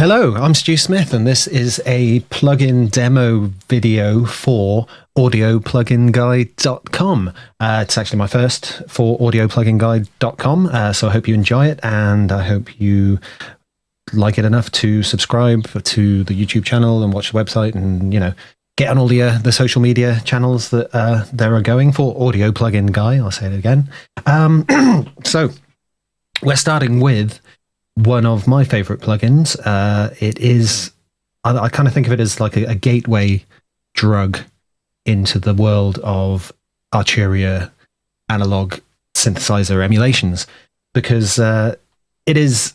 Hello, I'm Stu Smith, and this is a plugin demo video for audiopluginguide.com. It's actually my first for audiopluginguide.com, so I hope you enjoy it, and I hope you like it enough to subscribe to the YouTube channel and watch the website and, get on all the social media channels that there are going for Audio Plugin Guy. I'll say it again. So we're starting with one of my favorite plugins. It is, I kind of think of it as like a gateway drug into the world of Arturia analog synthesizer emulations, because it is,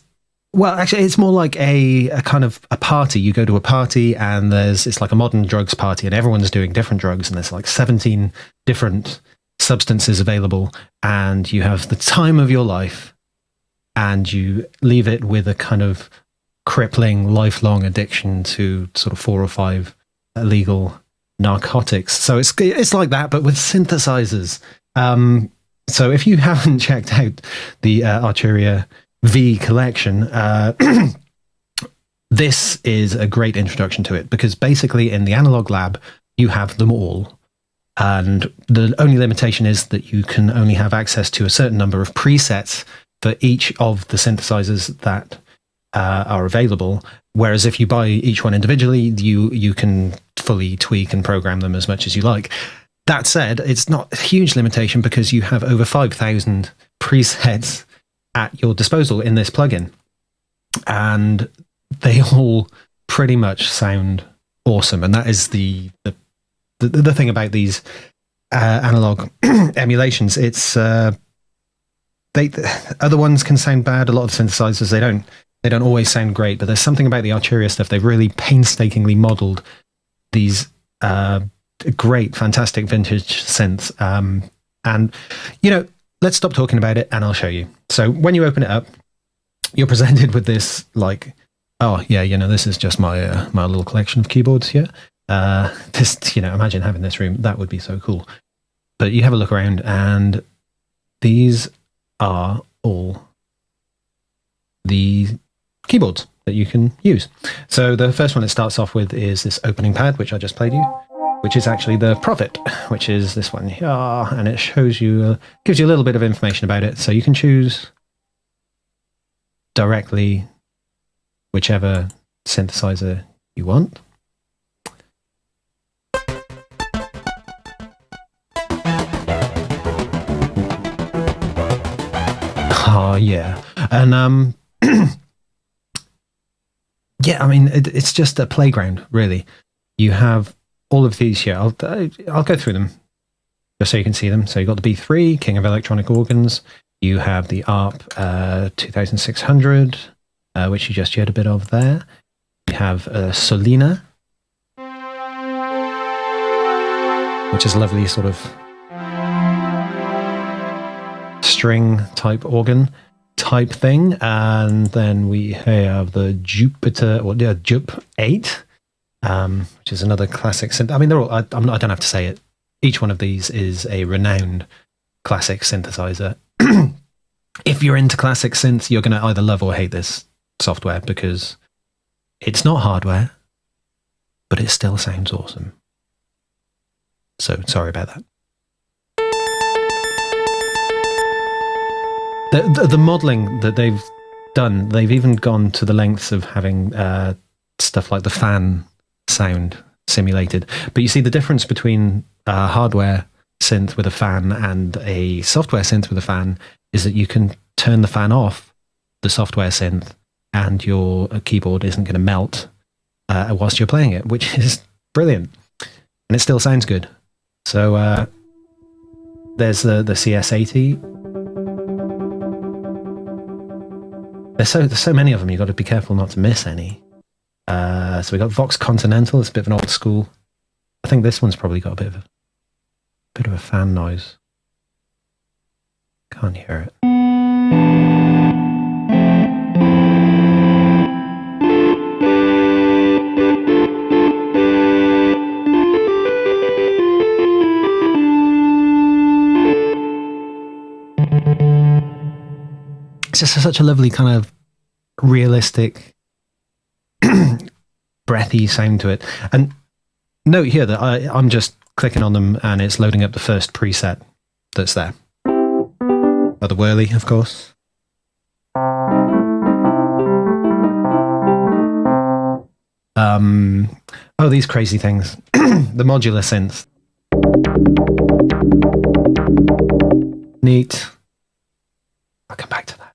well, actually, it's more like a kind of a party. You go to a party and it's like a modern drugs party and everyone's doing different drugs, and there's like 17 different substances available, and you have the time of your life, and you leave it with a kind of crippling, lifelong addiction to sort of 4 or 5 illegal narcotics. So it's like that, but with synthesizers. So if you haven't checked out the Arturia V collection, this is a great introduction to it, because basically in the analog lab, you have them all. And the only limitation is that you can only have access to a certain number of presets for each of the synthesizers that are available. Whereas if you buy each one individually, you can fully tweak and program them as much as you like. That said, it's not a huge limitation, because you have over 5,000 presets at your disposal in this plugin. And they all pretty much sound awesome. And that is the thing about these analog emulations. It's other ones can sound bad. A lot of synthesizers, they don't always sound great, but there's something about the Arturia stuff. They've really painstakingly modeled these great, fantastic vintage synths. And, let's stop talking about it and I'll show you. So when you open it up, you're presented with this, like, oh yeah, this is just my my little collection of keyboards here. Imagine having this room. That would be so cool. But you have a look around, and these are all the keyboards that you can use. So the first one it starts off with is this opening pad, which I just played you, which is actually the Prophet, which is this one here, and it shows you, gives you a little bit of information about it. So you can choose directly whichever synthesizer you want. Oh, yeah. And, yeah, I mean, it's just a playground, really. You have all of these here. I'll go through them just so you can see them. So you've got the B3, King of Electronic Organs. You have the ARP 2600, which you just heard a bit of there. You have Solina, which is a lovely sort of string type organ type thing. And then we have the Jupiter, or Jup 8, which is another classic synth. I mean, they're all, I don't have to say it. Each one of these is a renowned classic synthesizer. If you're into classic synths, you're going to either love or hate this software, because it's not hardware, but it still sounds awesome. So sorry about that. The modeling that they've done, they've even gone to the lengths of having stuff like the fan sound simulated. But you see the difference between a hardware synth with a fan and a software synth with a fan is that you can turn the fan off, the software synth, and your keyboard isn't going to melt whilst you're playing it, which is brilliant. And it still sounds good. So there's the CS80. There's so many of them, you've got to be careful not to miss any. So we got Vox Continental. It's a bit of an old school. I think this one's probably got a bit of a fan noise. Can't hear it. It's just such a lovely kind of realistic breathy sound to it. And note here that I'm just clicking on them and it's loading up the first preset that's there. Oh, the whirly, of course. Oh, these crazy things. The modular synth. Neat. I'll come back to that.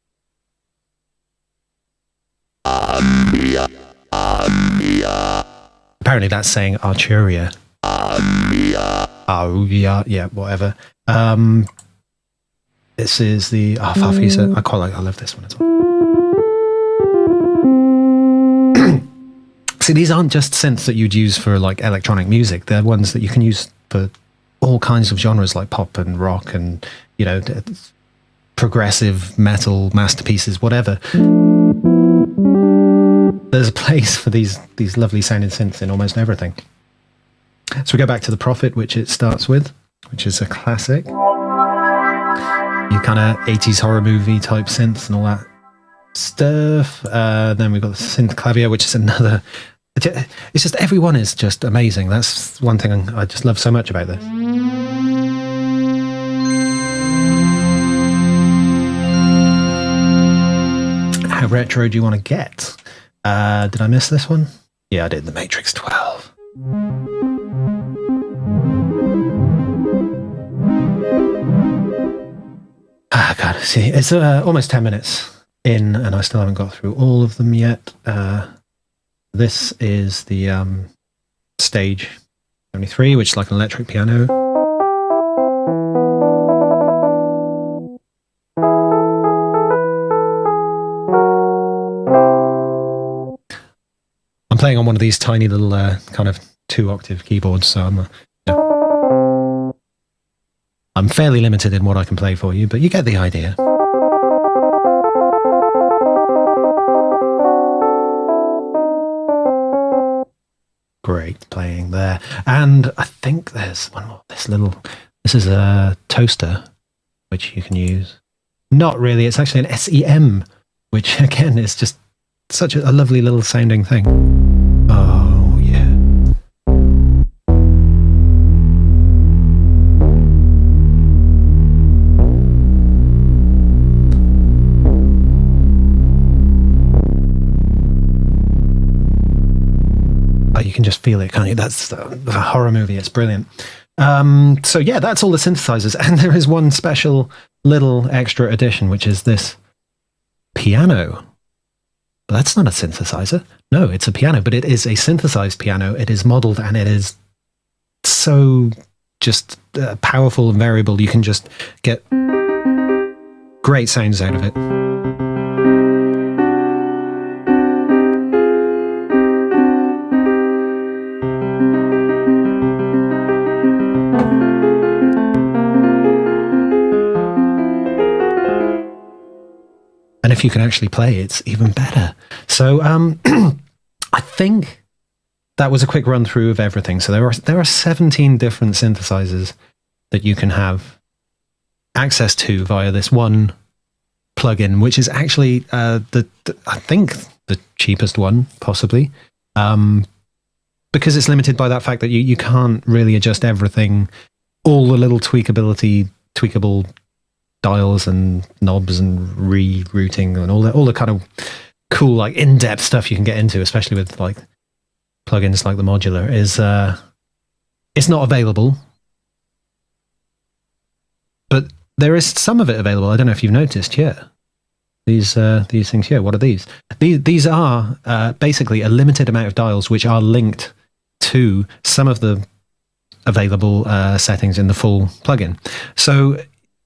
Apparently that's saying Arturia. Arturia, yeah, whatever. This is the Farfisa. I love this one as well. See, these aren't just synths that you'd use for like electronic music. They're ones that you can use for all kinds of genres like pop and rock and, you know, progressive metal masterpieces, whatever. There's a place for these lovely sounding synths in almost everything. So we go back to the Prophet, which it starts with, which is a classic. You kind of 80s horror movie type synths and all that stuff. Then we've got the synth clavier, which is another. It's just, everyone is just amazing. That's one thing I just love so much about this. How retro do you want to get? Did I miss this one? Yeah, I did. The Matrix 12. Ah, God, see, it's almost 10 minutes in, and I still haven't got through all of them yet. This is the stage 73, which is like an electric piano. I'm playing on one of these tiny little kind of 2-octave keyboards, so I'm fairly limited in what I can play for you, but you get the idea. Great playing there. And I think there's one more. This is a toaster, which you can use. Not really, it's actually an SEM, which again is just such a lovely little sounding thing. Oh, yeah. You can just feel it, can't you? That's the horror movie. It's brilliant. So yeah, that's all the synthesizers. And there is one special little extra addition, which is this piano. But that's not a synthesizer. No, it's a piano, but it is a synthesized piano. It is modeled and it is so just powerful and variable. You can just get great sounds out of it. And if you can actually play, it's even better. So I think that was a quick run through of everything. So there are 17 different synthesizers that you can have access to via this one plugin, which is actually I think the cheapest one possibly, because it's limited by that fact that you can't really adjust everything, all the little tweakable dials and knobs and rerouting and all the kind of cool like in-depth stuff you can get into, especially with like plugins like the modular, is it's not available, but there is some of it available. I don't know if you've noticed here. These things here. What are these? These are basically a limited amount of dials which are linked to some of the available settings in the full plugin. So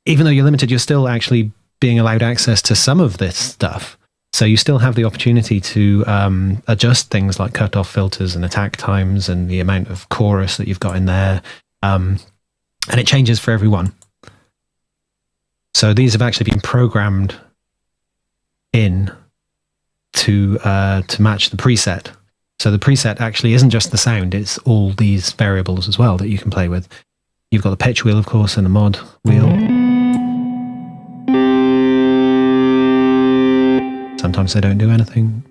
even though you're limited, you're still actually being allowed access to some of this stuff. So you still have the opportunity to adjust things like cutoff filters and attack times and the amount of chorus that you've got in there. And it changes for everyone. So these have actually been programmed in to match the preset. So the preset actually isn't just the sound, it's all these variables as well that you can play with. You've got the pitch wheel, of course, and the mod wheel. Sometimes they don't do anything.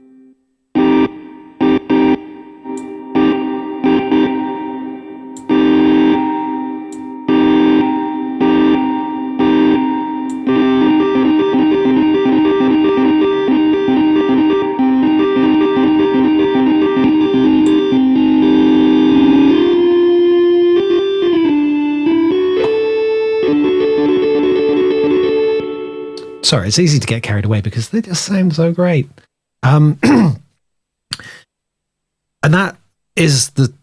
Sorry, it's easy to get carried away because they just sound so great. And that is the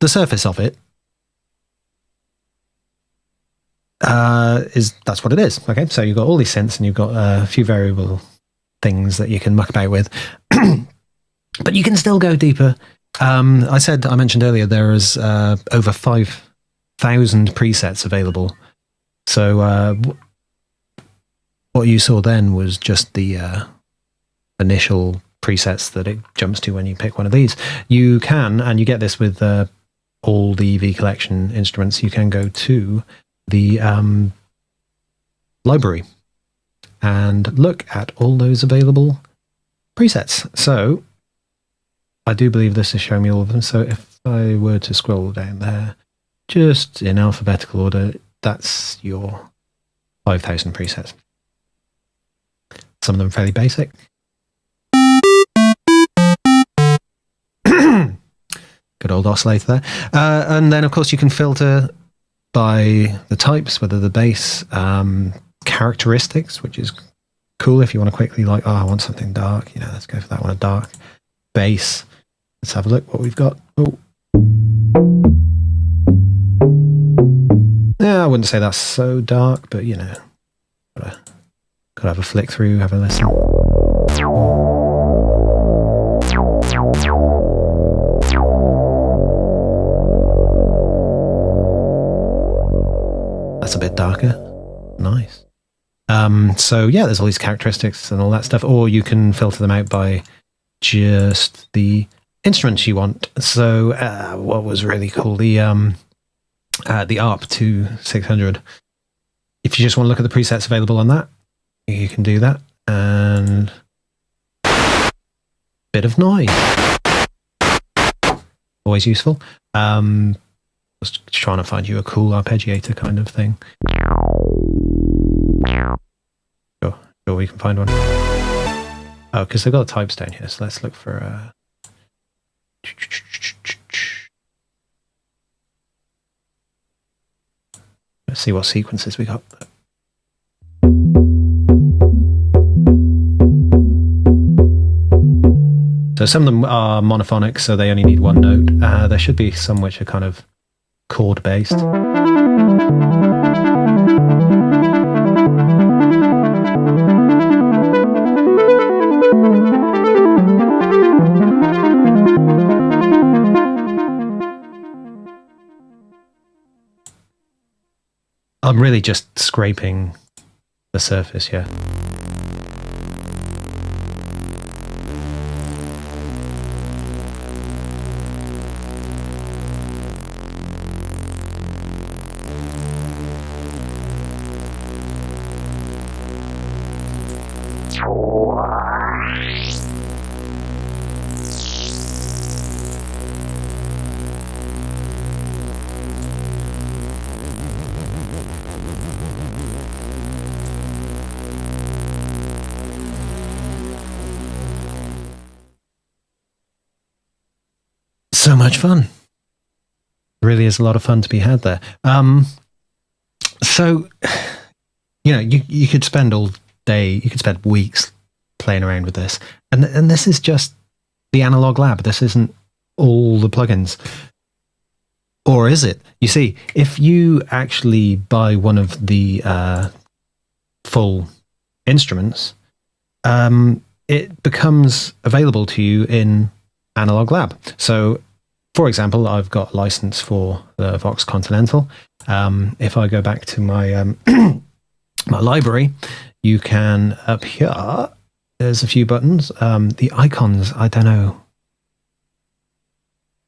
surface of it. That's what it is. Okay, so you've got all these synths and you've got a few variable things that you can muck about with, but you can still go deeper. I mentioned earlier there is over 5,000 presets available. So what you saw then was just the initial presets that it jumps to when you pick one of these. You can, and you get this with all the V Collection instruments, you can go to the library and look at all those available presets. So I do believe this is showing me all of them. So if I were to scroll down there, just in alphabetical order, that's your 5,000 presets. Some of them fairly basic. Good old oscillator there. And then, of course, you can filter by the types, whether the bass, characteristics, which is cool if you want to quickly, like, I want something dark. Let's go for that one, a dark bass. Let's have a look what we've got. Oh. Yeah, I wouldn't say that's so dark, but, gotta have a flick through, have a listen. That's a bit darker. Nice. So yeah, there's all these characteristics and all that stuff, or you can filter them out by just the instruments you want. So what was really cool, the ARP 2600. If you just want to look at the presets available on that, you can do that. And bit of noise, always useful. Just trying to find you a cool arpeggiator kind of thing. Sure, we can find one. Oh, because they've got types down here, so let's look for let's see what sequences we got. So some of them are monophonic, so they only need one note. There should be some which are kind of chord based. I'm really just scraping the surface here. So much fun. Really is a lot of fun to be had there. So, you could spend all day, you could spend weeks playing around with this. And this is just the analog lab. This isn't all the plugins. Or is it? You see, if you actually buy one of the full instruments, it becomes available to you in Analog Lab. So, for example, I've got a license for the Vox Continental. If I go back to my my library, you can, up here, there's a few buttons. The icons, I don't know.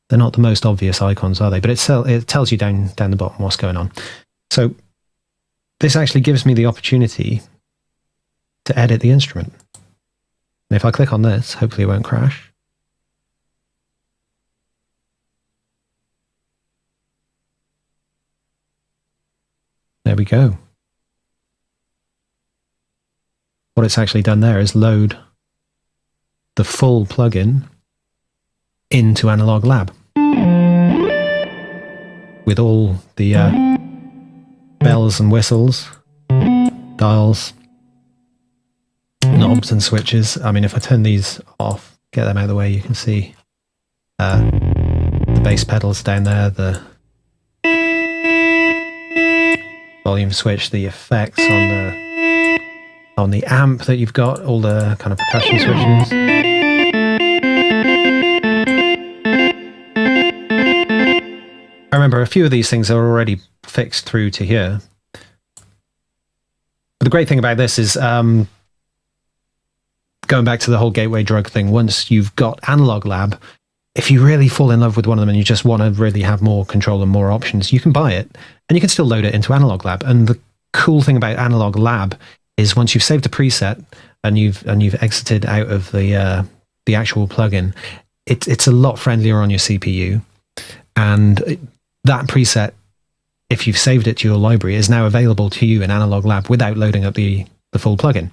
They're not the most obvious icons, are they? But it tells you down the bottom what's going on. So this actually gives me the opportunity to edit the instrument. And if I click on this, hopefully it won't crash. There we go. What it's actually done there is load the full plugin into Analog Lab with all the bells and whistles, dials, knobs and switches. I mean, if I turn these off, get them out of the way, you can see the bass pedals down there, the volume switch, the effects on the amp that you've got, all the kind of percussion switches. I remember a few of these things are already fixed through to here. But the great thing about this is, going back to the whole gateway drug thing, once you've got Analog Lab, if you really fall in love with one of them and you just want to really have more control and more options, you can buy it and you can still load it into Analog Lab. And the cool thing about Analog Lab is once you've saved a preset and you've exited out of the actual plugin, it's a lot friendlier on your CPU. And that preset, if you've saved it to your library, is now available to you in Analog Lab without loading up the full plugin.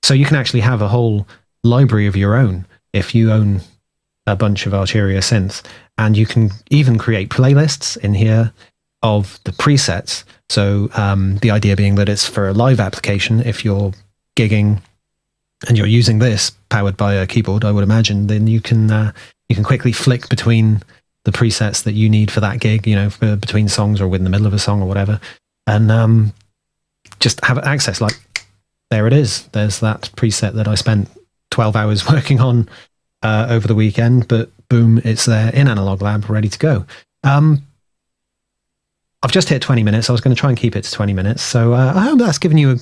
So you can actually have a whole library of your own if you own a bunch of Arturia synths, and you can even create playlists in here of the presets. So the idea being that it's for a live application. If you're gigging and you're using this powered by a keyboard, I would imagine, then you can quickly flick between the presets that you need for that gig, you know, for between songs or in the middle of a song or whatever, and just have access. Like, there it is. There's that preset that I spent 12 hours working on over the weekend, but boom, it's there in Analog Lab, ready to go. I've just hit 20 minutes. I was going to try and keep it to 20 minutes. So I hope that's given you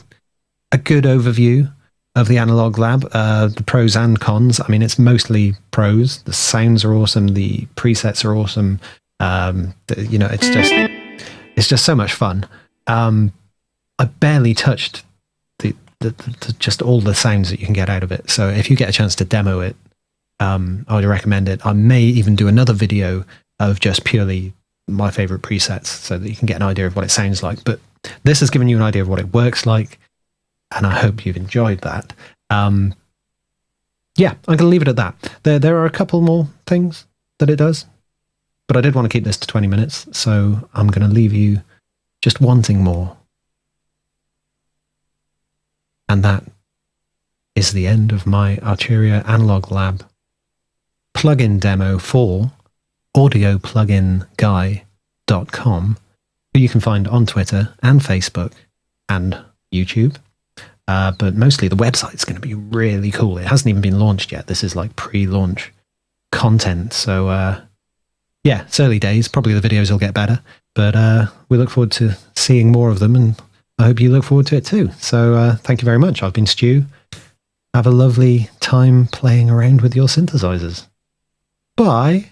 a good overview of the Analog Lab, the pros and cons. I mean, it's mostly pros. The sounds are awesome. The presets are awesome. You know, it's just so much fun. I barely touched the just all the sounds that you can get out of it. So if you get a chance to demo it, I would recommend it. I may even do another video of just purely my favorite presets so that you can get an idea of what it sounds like. But this has given you an idea of what it works like, and I hope you've enjoyed that. Yeah, I'm going to leave it at that. There are a couple more things that it does, but I did want to keep this to 20 minutes, so I'm going to leave you just wanting more. And that is the end of my Arturia Analog Lab plugin demo for audiopluginguy.com, who you can find on Twitter and Facebook and YouTube. But mostly the website's going to be really cool. It hasn't even been launched yet. This is like pre-launch content. So yeah, it's early days. Probably the videos will get better, but we look forward to seeing more of them, and I hope you look forward to it too. So thank you very much. I've been Stu. Have a lovely time playing around with your synthesizers. Bye.